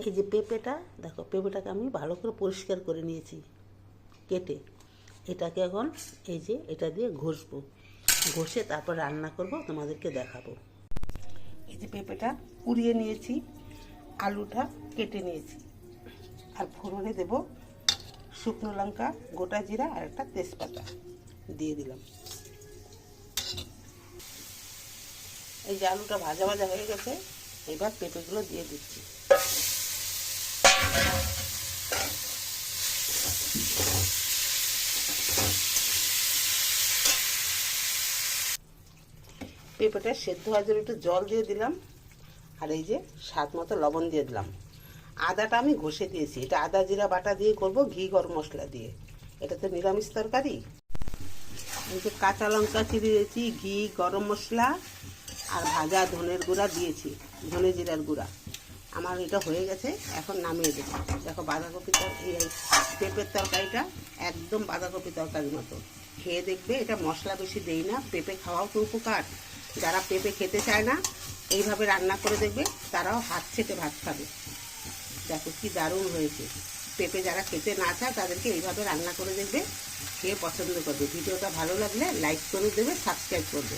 এই যে পেঁপেটা দেখো, পেঁপেটাকে আমি ভালো করে পরিষ্কার করে নিয়েছি কেটে। এটাকে এখন এই যে এটা দিয়ে ঘষবো, ঘষে তারপর রান্না করব, তোমাদেরকে দেখাবো। এই যে পেঁপেটা কুড়িয়ে নিয়েছি, আলুটা কেটে নিয়েছি, আর ফোড়নে দেব শুকনো লঙ্কা, গোটা জিরা আর একটা তেজপাতা দিয়ে দিলাম। এই যে আলুটা ভাজা ভাজা হয়ে গেছে, এবার পেঁপেগুলো দিয়ে দিচ্ছি। পেঁপেটা সেদ্ধ হওয়ার জন্য একটু জল দিয়ে দিলাম, আর এই যে স্বাদ মতো লবণ দিয়ে দিলাম। আদাটা আমি ঘষে দিয়েছি, এটা আদা জিরা বাটা দিয়ে করব, ঘি গরম মশলা দিয়ে। এটা তো নিরামিষ তরকারি। এই যে কাঁচা লঙ্কা চিড়ে দিয়েছি, ঘি গরম মশলা আর ভাজা ধনের গুঁড়া দিয়েছি, ধনে জিরার গুঁড়া। আমার এটা হয়ে গেছে, এখন নামিয়ে দেবো। দেখো বাঁধাকপি এই পেঁপের তরকারিটা একদম বাঁধাকপি তরকারির মতো। খেয়ে দেখবে, এটা মশলা বেশি দেই না, পেঁপে খাওয়াও তো উপকার। যারা পেঁপে খেতে চায় না, এইভাবে রান্না করে দেখবে, তারাও হাত ছেটে ভাত খাবে। দেখো কি দারুণ হয়েছে। পেঁপে যারা খেতে না চায় তাদেরকে এইভাবে রান্না করে দেখবে, খেয়ে পছন্দ করবে। ভিডিওটা ভালো লাগলে লাইক করে দেবে, সাবস্ক্রাইব করবে।